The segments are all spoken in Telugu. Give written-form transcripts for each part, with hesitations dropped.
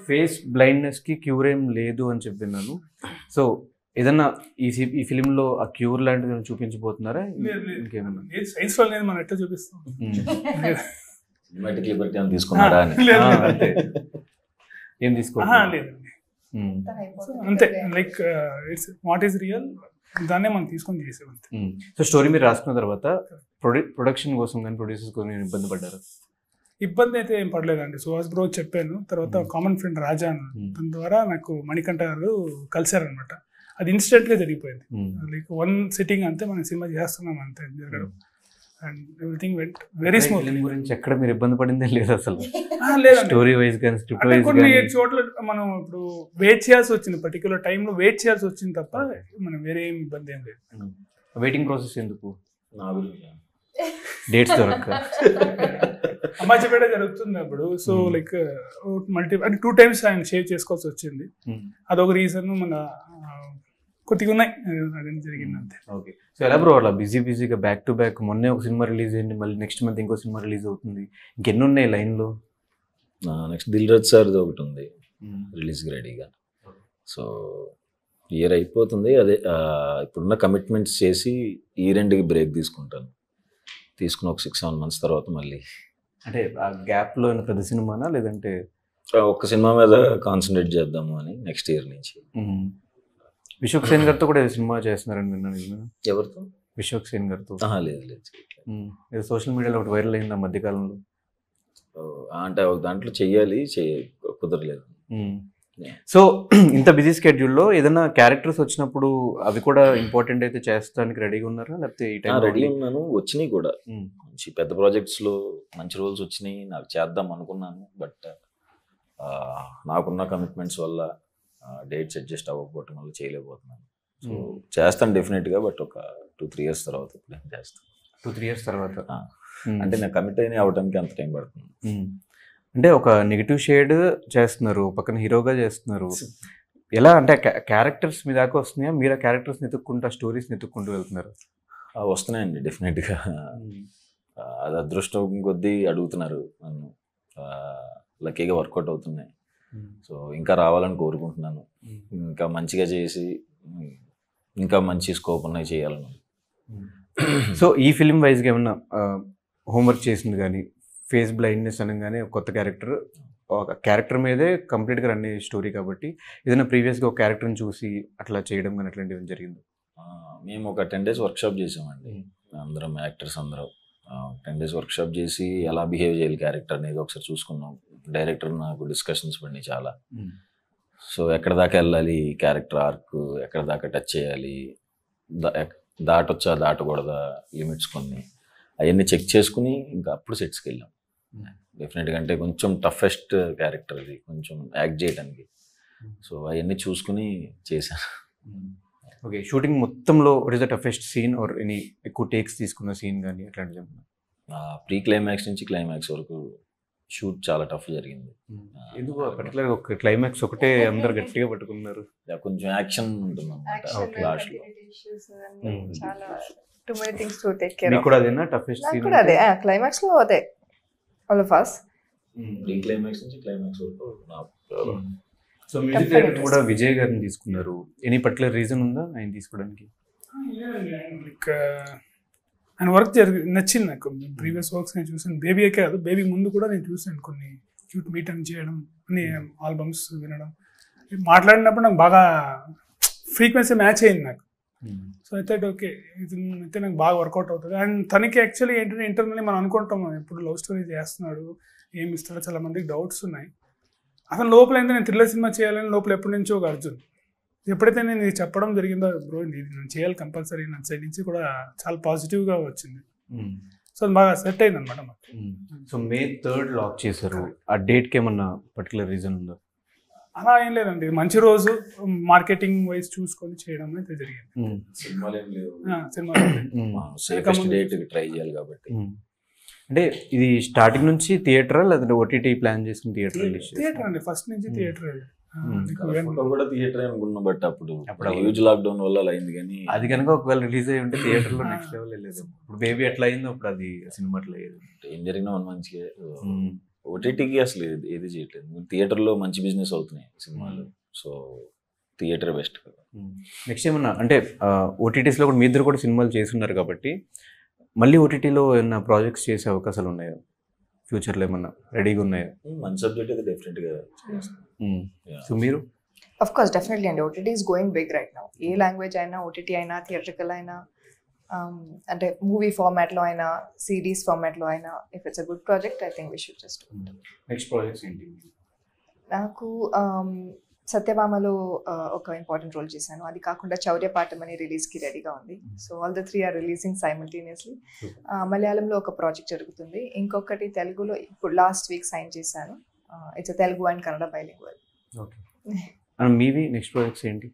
ఫేస్ బ్లైండ్నెస్ కి క్యూర్ ఏం లేదు అని చెప్పినాను. సో ఏదన్నా ఈ ఫిలిం లో ఆ క్యూర్ లాంటిది చూపించబోతున్నారా? ఇంకేమన్నా సైన్స్ వల్ల మనం ఎట్లా చూపిస్తాం? సినిమాటిక్ లిబర్టీ అని తీసుకున్నారా అని అంతే, ఏం తీసుకో లేదండి, అంతే. Like it's what is real, దాన్నే మనం తీసుకొని చేసాం అంతే. సో స్టోరీ మీరు రాసుకున్న తర్వాత ప్రొడక్షన్ కోసం కానీ ప్రొడ్యూసర్స్ కోసం ఇబ్బంది పడ్డారు? ఇబ్బంది అయితే ఏం పడలేదండి. సుహాస్ బ్రో చెప్పాను, తర్వాత కామన్ ఫ్రెండ్ రాజా దాని ద్వారా నాకు మణికంఠ గారు కలిశారనమాట. అది ఇన్స్టెంట్ గా జరిగిపోయింది. లైక్ వన్ సిట్టింగ్ అంతే, మనం సినిమా చేస్తున్నాం అంతే జరగడం. And everything went very smooth. గురించి ఎక్కడ మీరు ఇబ్బంది పడిందే లేదు అసలు? లేదండి, స్టోరీ వైజ్ కానీ స్క్రిప్ట్ వైజ్ కొన్ని చోట్ల మనం ఇప్పుడు వెయిట్ చేయాల్సి వచ్చింది, పర్టికులర్ టైంలో వెయిట్ చేయాల్సి వచ్చింది తప్ప మనం వేరే ఏం ఇబ్బంది ఏం లేదు. వెయిటింగ్ ప్రాసెస్ ఎందుకు? నా గురించి డేట్స్ దొరక్క అమ్మాయిపేట జరుగుతుంది అప్పుడు. సో లైక్ అంటే 2 times ఆయన షేవ్ చేసుకోవాల్సి వచ్చింది. అదొక రీజన్. మన కొద్దిగా ఉన్నాయి, అదేం జరిగింది అంతే. ఓకే. సో ఎలా బ్రో అలా బిజీగా బ్యాక్ టు బ్యాక్? మొన్నే ఒక సినిమా రిలీజ్ అయింది, మళ్ళీ నెక్స్ట్ మంత్ ఇంకో సినిమా రిలీజ్ అవుతుంది. ఇంకెన్ని ఉన్నాయి లైన్లో? నెక్స్ట్ దిల్ రాజు సార్ది ఒకటి ఉంది రిలీజ్కి రెడీగా. సో ఇయర్ అయిపోతుంది. అదే ఇప్పుడున్న కమిట్మెంట్స్ చేసి ఈ రెండుకి బ్రేక్ తీసుకుంటాను. తీసుకుని ఒక 6-7 months తర్వాత మళ్ళీ. అంటే ఆ గ్యాప్లో పెద్ద సినిమానా లేదంటే ఒక్క సినిమా మీద కాన్సన్ట్రేట్ చేద్దాము అని నెక్స్ట్ ఇయర్ నుంచి. విశ్వక్ సేన్ గారితో కూడా సినిమా చేస్తున్నారని విన్నాను. ఎవరితో? విశ్వక్ సేన్ గారితో? లేదు లేదు, ఏదో సోషల్ మీడియాలో ఒకటి వైరల్ అయింది ఆ మధ్యకాలంలో. అంటే ఒక దాంట్లో చెయ్యాలి, కుదరలేదు. సో ఇంత బిజీ స్కెడ్యూల్లో ఏదైనా క్యారెక్టర్స్ వచ్చినప్పుడు అవి కూడా ఇంపార్టెంట్ అయితే చేస్తానికి రెడీగా ఉన్నారా, లేకపోతే ఈ టైం? రెడీ ఉన్నాను, వచ్చినాయి కూడా మంచి పెద్ద ప్రాజెక్ట్స్లో మంచి రోల్స్ వచ్చినాయి. నాకు చేద్దాం అనుకున్నాను, బట్ నాకున్న కమిట్మెంట్స్ వల్ల డేట్స్ అడ్జస్ట్ అవ్వకపోవటం వల్ల చేయలేకపోతున్నాను. సో చేస్తాను డెఫినెట్గా, బట్ ఒక 2-3 years తర్వాత చేస్తాను. 2-3 years తర్వాత అంటే నేను కమిట్ అయినా అవ్వడానికి అంత టైం పడుతుంది. అంటే ఒక నెగిటివ్ షేడ్ చేస్తున్నారు, పక్కన హీరోగా చేస్తున్నారు. ఎలా అంటే క్యారెక్టర్స్ మీ దాకా వస్తున్నాయా? మీరు ఆ క్యారెక్టర్స్ నెతుక్కుంటూ, ఆ స్టోరీస్ నెతుక్కుంటూ వెళ్తున్నారు? వస్తున్నాయండి డెఫినెట్గా. అది అదృష్టం కొద్దీ అడుగుతున్నారు నన్ను. లక్కీగా వర్కౌట్ అవుతున్నాయి. సో ఇంకా రావాలని కోరుకుంటున్నాను. ఇంకా మంచిగా చేసి ఇంకా మంచి స్కోప్ ఉన్నాయి చేయాలని. సో ఈ ఫిలిం వైజ్గా ఏమన్నా హోంవర్క్ చేసింది కానీ, ఫేస్ బ్లైండ్నెస్ అనగానే కొత్త క్యారెక్టర్ మీదే కంప్లీట్గా రన్ అయ్యే స్టోరీ కాబట్టి ఏదైనా ప్రీవియస్గా ఒక క్యారెక్టర్ని చూసి అట్లా చేయడం కానీ అట్లాంటివి జరిగింది? మేము ఒక 10 days వర్క్షాప్ చేసామండి, అందరం యాక్టర్స్ అందరం. 10 days వర్క్షాప్ చేసి ఎలా బిహేవ్ చేయాలి క్యారెక్టర్ అనేది ఒకసారి చూసుకున్నాం. డైరెక్టర్ నాకు డిస్కషన్స్ పడినాయి చాలా. సో ఎక్కడ దాకా వెళ్ళాలి క్యారెక్టర్ ఆర్క్, ఎక్కడ దాకా టచ్ చేయాలి, దాటొచ్చా దాటకూడదా, లిమిట్స్ కొన్ని అవన్నీ చెక్ చేసుకుని ఇంకా అప్పుడు సెట్స్కి వెళ్ళాం. డెఫినెట్గా అంటే కొంచెం టఫెస్ట్ క్యారెక్టర్ అది, కొంచెం యాక్ట్ చేయడానికి. సో అవన్నీ చూసుకుని చేశాను. ఓకే. షూటింగ్ మొత్తంలో what is the toughest scene or any ఎక్కువ టేక్స్ తీసుకున్న సీన్ కానీ అట్లాంటివి? ప్రీ క్లైమాక్స్ నుంచి క్లైమాక్స్ వరకు షూట్ చాలా టఫ్ జరిగింది. ఎందుకు పర్టికులర్ ఒక క్లైమాక్స్ ఒకటే అందరు గట్టిగా పట్టుకున్నారు? కొంచెం యాక్షన్ ఉంటుంది అన్నమాట లాస్ట్లో. Too many things to take care of. కూడా అదేనా టఫెస్ట్ సీన్? కూడా అదే క్లైమాక్స్ లో అదే all of us. Pre climax నుంచి క్లైమాక్స్ వరకు. సో మ్యూజిక్ డైరెక్టర్ కూడా విజయ్ గారిని తీసుకున్నారు. ఎనీ పర్టికులర్ రీజన్ ఉందా ఆయన తీసుకోవడానికి? లైక్ ఆయన వర్క్ నచ్చింది నాకు. ప్రీవియస్ వర్క్స్ నేను చూసాను, బేబీకే కాదు, బేబీ ముందు కూడా నేను చూసాను కొన్ని. క్యూట్ మీట్ అని చేయడం, అన్ని ఆల్బమ్స్ వినడం, మాట్లాడినప్పుడు నాకు బాగా ఫ్రీక్వెన్సీ మ్యాచ్ అయింది నాకు. సో అయితే ఓకే, ఇది అయితే నాకు బాగా వర్కౌట్ అవుతుంది. అండ్ తనకి యాక్చువల్లీ ఏంటంటే ఇంటర్నల్లీ మనం అనుకుంటాం ఎప్పుడు లవ్ స్టోరీ చేస్తున్నాడు, ఏమి ఇస్తాడో చాలా మందికి డౌట్స్ ఉన్నాయి. అసలు లోపల అయితే నేను థ్రిల్లర్ సినిమా చేయాలని లోపల ఎప్పటి నుంచో ఒక అర్జున్. ఎప్పుడైతే నేను ఇది చెప్పడం జరిగిందో, బ్రో ఇది నేను చేయాలి కంపల్సరీ, నా సైడ్ నుంచి కూడా చాలా పాజిటివ్గా వచ్చింది. సో అది బాగా సెట్ అయింది అనమాట మాకు. సో May 3rd లాక్ చేశారు. ఆ డేట్కి ఏమన్నా పర్టికులర్ రీజన్ ఉందా? అలా ఏం లేదండి, మంచి రోజు మార్కెటింగ్ వైజ్ చూసుకొని చేయడం అయితే జరిగింది. సినిమాలు ఏం లేవు, సినిమా సేఫెస్ట్ డేట్ ట్రై చేయాలి కాబట్టి. అంటే ఇది స్టార్టింగ్ నుంచి థియేటరా లేదంటే ఓటీటీ ప్లాన్ చేసుకుని థియేటర్? థియేటర్ అండి, ఫస్ట్ నుంచి థియేటర్. కూడా థియేటర్ అనుకున్నా, బట్ అప్పుడు హ్యూజ్ లాక్డౌన్ వల్ల అయింది. కానీ అది కనుక ఒకవేళ రిలీజ్ అయ్యి ఉంటే థియేటర్లో నెక్స్ట్ లెవెల్ వెళ్ళేది. ఇప్పుడు బేబీ ఎట్లా అయిందో అప్పుడు అది సినిమా అట్లా అయ్యేది. ఏం జరిగినా మంచిగా ఓటీటీకి అసలు ఏది చేయట్లేదు. థియేటర్లో మంచి బిజినెస్ అవుతున్నాయి సినిమాలు, సో థియేటర్ బెస్ట్ కదా. నెక్స్ట్ ఏమన్నా అంటే ఓటీటీస్లో కూడా మీ ఇద్దరు కూడా సినిమాలు చేస్తున్నారు కాబట్టి మళ్ళీ ఓటీటీలో ఏమన్నా ప్రాజెక్ట్స్ చేసే అవకాశాలు ఉన్నాయా? ఫ్యూచర్లో ఏమన్నా రెడీగా ఉన్నాయా? మంచి సబ్జెక్ట్ అయితే డెఫినెట్గా. సో మీరు? Of course, definitely. And OTT is going big right now. A language అయినా, OTT అయినా, థియేట్రికల్ అయినా, అంటే మూవీ ఫార్మాట్లో అయినా, సిరీస్ ఫార్మాట్లో అయినా, if it's a good project I think we should just do it. Next projects ఏంటి? నాకు సత్యభామలో ఒక ఇంపార్టెంట్ రోల్ చేశాను. అది కాకుండా చౌర్యపాఠం అని రిలీజ్కి రెడీగా ఉంది. So all the 3 are releasing simultaneously. మలయాళంలో ఒక ప్రాజెక్ట్ జరుగుతుంది, ఇంకొకటి తెలుగులో ఇప్పుడు లాస్ట్ వీక్ సైన్ చేశాను. It's Telugu and Kannada bilingual. Okay. మీవి నెక్స్ట్ ప్రాజెక్ట్స్ ఏంటి?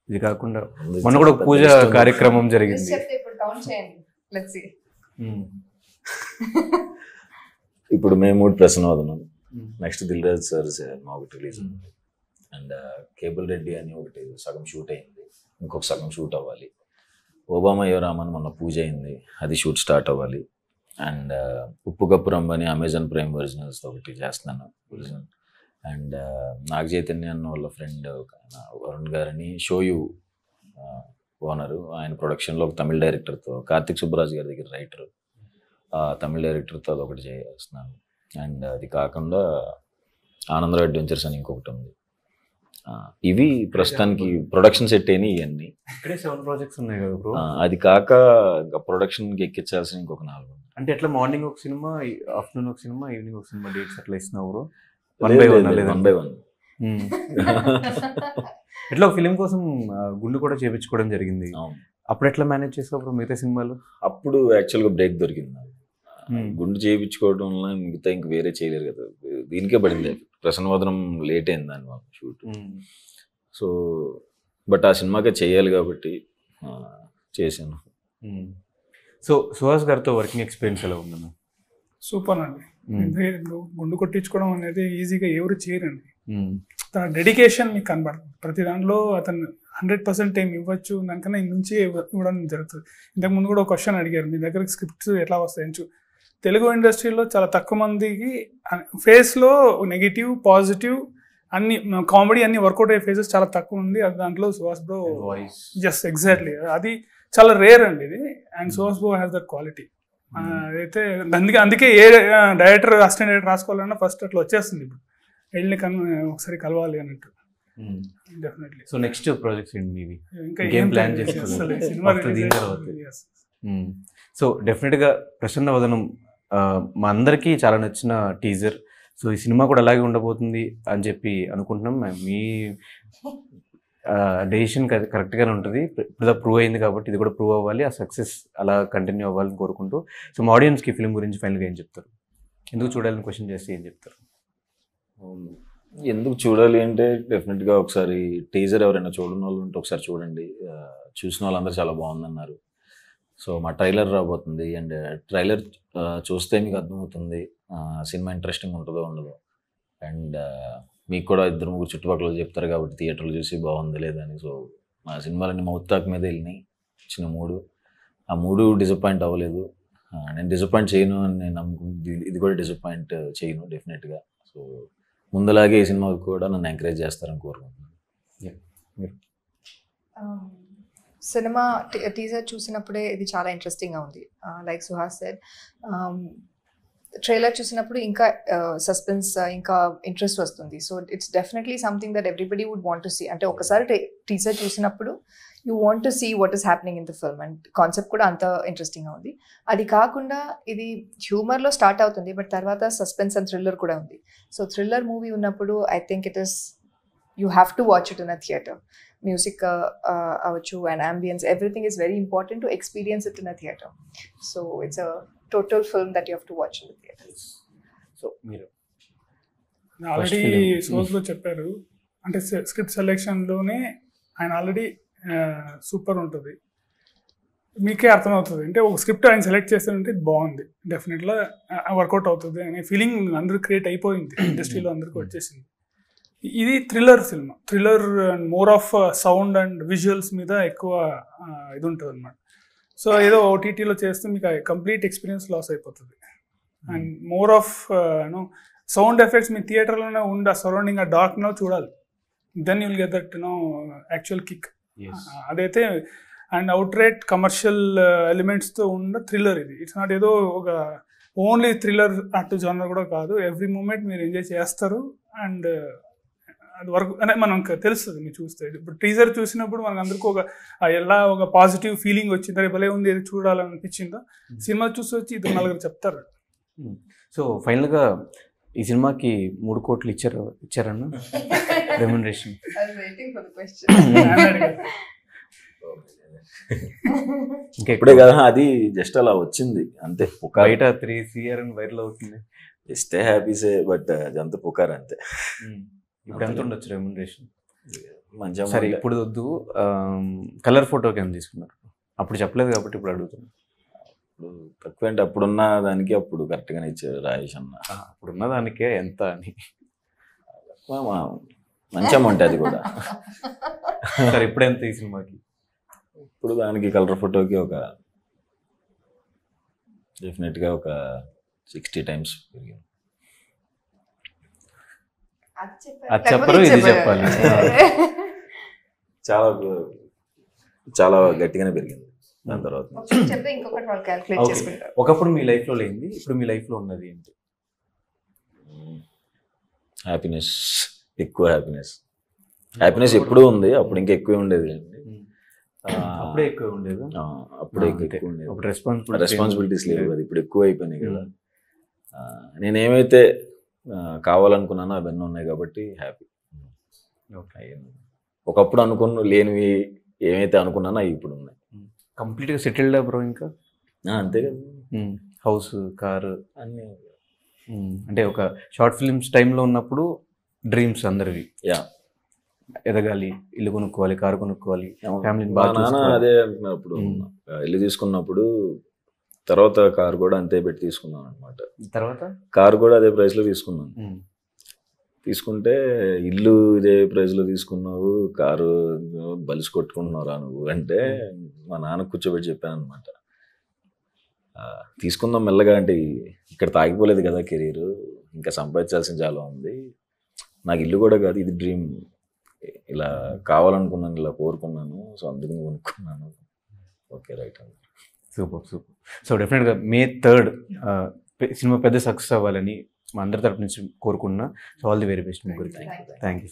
ఇది కాకుండా మొన్న కూడా పూజ కార్యక్రమం జరిగింది. ఇప్పుడు మేము ప్రసన్నవదనం, next Dil Raju sir cinema ఒకటి రిలీజ్ ఉంది, అండ్ కేబుల్ రెడ్డి అని ఒకటి సగం షూట్ అయింది, ఇంకొక సగం షూట్ అవ్వాలి. ఓబామా యువరామన్ మొన్న పూజ అయింది, అది షూట్ స్టార్ట్ అవ్వాలి. అండ్ ఉప్పు కప్పు రంబని అమెజాన్ ప్రైమ్ ఒరిజినల్స్తో ఒకటి చేస్తున్నాను ఒరిజినల్. అండ్ నాగ చైతన్య అన్న వాళ్ళ ఫ్రెండ్ వరుణ్ గారని షోయు ఓనరు, ఆయన ప్రొడక్షన్లో ఒక తమిళ డైరెక్టర్తో, కార్తిక్ సుబ్బరాజు గారి దగ్గర రైటర్, తమిళ డైరెక్టర్తో అదొకటి చేస్తున్నాను. అండ్ అది కాకుండా ఆనందరావు అడ్వెంచర్స్ అని ఇంకొకటి ఉంది. ఇవి ప్రస్తుతానికి ప్రొడక్షన్ సెట్ అయినాయి ఇవన్నీ. ఇక్కడే 7 ప్రాజెక్ట్స్ ఉన్నాయి కదా బ్రో. అది కాక ఇంకా ప్రొడక్షన్కి ఎక్కించాల్సిన ఇంకొక 4. అంటే ఎట్లా మార్నింగ్ ఒక సినిమా, ఆఫ్టర్నూన్ ఒక సినిమా, ఈవినింగ్ ఒక సినిమా డేట్స్ అట్లా ఇస్తున్నావు బ్రో? 1 by 1. ఎట్లా ఒక ఫిలిం కోసం గుండు కూడా చేయించుకోవడం జరిగింది. అప్పుడు ఎట్లా మేనేజ్ చేసావు బ్రో మిగతా సినిమాలు? అప్పుడు యాక్చువల్గా బ్రేక్ దొరికింది నాకు. గుండు చేయించుకోవడం వల్ల మిగతా ఇంక వేరే చేయలేరు కదా, దీనికే పడింది. ప్రసన్నవదనం లేట్ అయింది దాని వల్ల షూట్. సో బట్ ఆ సినిమాకే చేయాలి కాబట్టి చేశాను. సో సుహాస్ గారితో వర్కింగ్ ఎక్స్పీరియన్స్ ఎలా ఉందన్న? సూపర్ అండి. గుండు కొట్టించుకోవడం అనేది ఈజీగా ఎవరు చేయరండి. తన డెడికేషన్ మీకు కనబడుతుంది ప్రతి దాంట్లో. అతను 100% ఏం ఇవ్వచ్చు, దానికన్నా నుంచి ఇవ్వడం జరుగుతుంది. ఇంతకుముందు కూడా ఒక క్వశ్చన్ అడిగారు, మీ దగ్గర స్క్రిప్ట్స్ ఎట్లా వస్తాయి? తెలుగు ఇండస్ట్రీలో చాలా తక్కువ మందికి ఫేస్లో నెగిటివ్ పాజిటివ్ అన్ని కామెడీ అన్ని వర్కౌట్ అయ్యే ఫేసెస్ చాలా తక్కువ ఉంది. దాంట్లో సుహాస్ బ్రో జస్ట్ ఎగ్జాక్ట్లీ అది చాలా రేర్ అండి ఇది. And Suhas bro has that quality. అయితే అందుకే ఏ డైరెక్టర్ అసిస్టెంట్ డైరెక్టర్ రాసుకోవాలన్నా ఫస్ట్ అట్లా వచ్చేస్తుంది. ఇప్పుడు వెళ్ళి ఒకసారి కలవాలి అన్నట్టు. డెఫినెట్లీ. సో నెక్స్ట్ ప్రాజెక్ట్స్ ఏంటి మీవి? ఇంకా ఏం ప్లాన్ చేస్తున్నారు? సో డెఫినెట్గా ప్రసన్నవదనం మా అందరికీ చాలా నచ్చిన టీజర్. సో ఈ సినిమా కూడా అలాగే ఉండబోతుంది అని చెప్పి అనుకుంటున్నాం. మీ డెసిషన్ కరెక్ట్గానే ఉంటుంది. ఇప్పుడు ప్రూవ్ అయింది కాబట్టి ఇది కూడా ప్రూవ్ అవ్వాలి, ఆ సక్సెస్ అలా కంటిన్యూ అవ్వాలని కోరుకుంటూ. సో మా ఆడియన్స్కి ఫిల్మ్ గురించి ఫైనల్గా ఏం చెప్తారు? ఎందుకు చూడాలని క్వశ్చన్ చేస్తే ఏం చెప్తారు? ఎందుకు చూడాలి అంటే డెఫినెట్గా ఒకసారి టీజర్ ఎవరైనా చూడని వాళ్ళు ఉంటే ఒకసారి చూడండి. చూసిన వాళ్ళందరూ చాలా బాగుందన్నారు. సో మా ట్రైలర్ రాబోతుంది, అండ్ ట్రైలర్ చూస్తే మీకు అర్థమవుతుంది సినిమా ఇంట్రెస్టింగ్ ఉంటుందో ఉండదో. అండ్ మీకు కూడా 2-3 చుట్టుపక్కల చెప్తారు కాబట్టి థియేటర్లు చూసి బాగుంది లేదని. సో మా సినిమాలన్నీ మౌత్ టాక్ మీద వెళ్ళినాయి, వచ్చిన 3. ఆ 3 డిసప్పాయింట్ అవ్వలేదు. నేను డిసప్పాయింట్ చేయను అని నేను నమ్ముకుంది, ఇది కూడా డిసప్పాయింట్ చేయను డెఫినెట్గా. సో ముందులాగే ఈ సినిమాకి కూడా నన్ను ఎంకరేజ్ చేస్తారని కోరుకుంటున్నాను. సినిమా టీజర్ చూసినప్పుడే ఇది చాలా ఇంట్రెస్టింగ్గా ఉంది. లైక్ సుహాస్ సెడ్, ట్రైలర్ చూసినప్పుడు ఇంకా సస్పెన్స్ ఇంకా ఇంట్రెస్ట్ వస్తుంది. So it's definitely something that everybody would want to see. అంటే ఒకసారి టీజర్ చూసినప్పుడు you want to see what is happening in the film. And concept కూడా అంత ఇంట్రెస్టింగ్గా ఉంది. అది కాకుండా ఇది హ్యూమర్లో స్టార్ట్ అవుతుంది, బట్ తర్వాత సస్పెన్స్ అండ్ థ్రిల్లర్ కూడా ఉంది. సో థ్రిల్లర్ మూవీ ఉన్నప్పుడు I think it is you have to watch it in a theatre. Music అవ్వచ్చు and ambience, everything is very important to experience it in a theatre. So it's a total film that you have to watch in the theaters. So మీరు ఆల్రెడీ సోస్లో చెప్పారు, అంటే స్క్రిప్ట్ సెలెక్షన్లోనే ఆయన ఆల్రెడీ సూపర్ ఉంటుంది, మీకే అర్థమవుతుంది. అంటే ఒక స్క్రిప్ట్ ఆయన సెలెక్ట్ చేస్తారంటే బాగుంది, డెఫినెట్గా వర్కౌట్ అవుతుంది అనే ఫీలింగ్ అందరూ క్రియేట్ అయిపోయింది ఇండస్ట్రీలో, అందరికీ వచ్చేసింది. ఇది thriller cinema, thriller and more of sound and visuals మీద ఎక్కువ ఇది ఉంటుంది అన్నమాట. సో ఏదో ఓటీటీలో చేస్తే మీకు కంప్లీట్ ఎక్స్పీరియన్స్ లాస్ అయిపోతుంది. And more of you know sound effects మీ థియేటర్లోనే ఉండి ఆ సరౌండింగ్ ఆ డార్క్లో చూడాలి. Then you'll get that actual kick. అదైతే అండ్ అవుట్ రైట్ కమర్షియల్ ఎలిమెంట్స్తో ఉన్న థ్రిల్లర్ ఇది. ఇట్స్ నాట్ ఏదో ఒక ఓన్లీ థ్రిల్లర్ అటు జోనర్ కూడా కాదు. ఎవ్రీ మూమెంట్ మీరు ఎంజాయ్ చేస్తారు. అండ్ అది వరకు అంటే మనకు తెలుస్తుంది మీరు చూస్తే. ఇప్పుడు టీజర్ చూసినప్పుడు మనకు అందరికీ ఎలా ఒక పాజిటివ్ ఫీలింగ్ వచ్చిందో, భలే ఉంది ఏది చూడాలని అనిపించిందో, సినిమా చూసి వచ్చి ఇద్దరు నలుగురు చెప్తారు. సో ఫైనల్గా ఈ సినిమాకి 3 కోట్లు ఇచ్చారన్న రెమ్యునరేషన్. ఇంకా ఇప్పుడే కదా అది జస్ట్ అలా వచ్చింది అంతే. బయట 3 CR అని వైరల్ అవుతుంది. ఇస్తే హ్యాపీసే, బట్ అదంతా పుకార్ అంతే. ఇప్పుడు ఎంత ఉండొచ్చు రెమ్యునరేషన్? మంచిగా సరే ఇప్పుడు వద్దు, కలర్ ఫోటోకి ఎంత తీసుకున్నారు? అప్పుడు చెప్పలేదు కాబట్టి ఇప్పుడు అడుగుతున్నాను. తక్కువ అంటే అప్పుడున్న దానికి అప్పుడు కరెక్ట్గానే ఇచ్చారు రాజేష్ అన్న. అప్పుడున్న దానికే ఎంత అని మంచి అమౌంట్ అది కూడా. సరే ఇప్పుడు ఎంత ఈ సినిమాకి? ఇప్పుడు దానికి కలర్ ఫోటోకి డెఫినెట్గా ఒక 60 times పెరిగింది. అది చెప్పరు, ఇది చెప్పాలి. చాలా చాలా గట్టిగానే పెరిగింది. దాని తర్వాత ఒకప్పుడు మీ లైఫ్ లో లేనిది ఇప్పుడు మీ లైఫ్ లో ఉన్నది ఏంటి? హ్యాపీనెస్, ఎక్కువ హ్యాపీనెస్ ఎప్పుడూ ఉంది. అప్పుడు ఇంకా ఎక్కువ ఉండేది. అప్పుడే ఎక్కువ ఉండేది. అప్పుడే ఎక్కువ ఉండేది. రెస్పాన్సిబిలిటీస్ లేవు కదా, ఇప్పుడు ఎక్కువ అయిపోయినాయి కదా. నేనేమైతే కావాలనుకున్నానో అవన్నీ ఉన్నాయి కాబట్టి హ్యాపీ. ఒకప్పుడు లేనివి ఏమైతే అనుకున్నానో అవి ఇప్పుడు ఉన్నాయి. కంప్లీట్గా సెటిల్డ్ బ్రో ఇంకా? అంతే కదా. హౌస్, కారు అన్నీ. అంటే ఒక షార్ట్ ఫిల్మ్స్ టైంలో ఉన్నప్పుడు డ్రీమ్స్ అందరివి, ఎదగాలి, ఇల్లు కొనుక్కోవాలి, కారు కొనుక్కోవాలి, ఫ్యామిలీని బాగా చూసుకోవాలి. అదే అంటున్నా. అప్పుడు ఇల్లు తీసుకున్నప్పుడు తర్వాత కారు కూడా అంతే పెట్టి తీసుకున్నాను అనమాట. తర్వాత కారు కూడా అదే ప్రైస్లో తీసుకున్నాను. తీసుకుంటే ఇల్లు ఇదే ప్రైస్లో తీసుకున్నావు, కారు బలిసి కొట్టుకుంటున్నారా నువ్వు అంటే మా నాన్న కూర్చోబెట్టి చెప్పాను అనమాట. తీసుకుందాం మెల్లగా, అంటే ఇక్కడ తాగిపోలేదు కదా కెరీర్, ఇంకా సంపాదించాల్సిన చాలా ఉంది. నాకు ఇల్లు కూడా కాదు, ఇది డ్రీమ్, ఇలా కావాలనుకున్నాను, ఇలా కోరుకున్నాను, సో అందుకని కొనుక్కున్నాను. ఓకే రైట్ అండి. సూపర్. సో డెఫినెట్గా May 3rd సినిమా పెద్ద సక్సెస్ అవ్వాలని మా అందరి తరపు నుంచి కోరుకున్నా. So all the very best ముగ్గురికి. Thank you.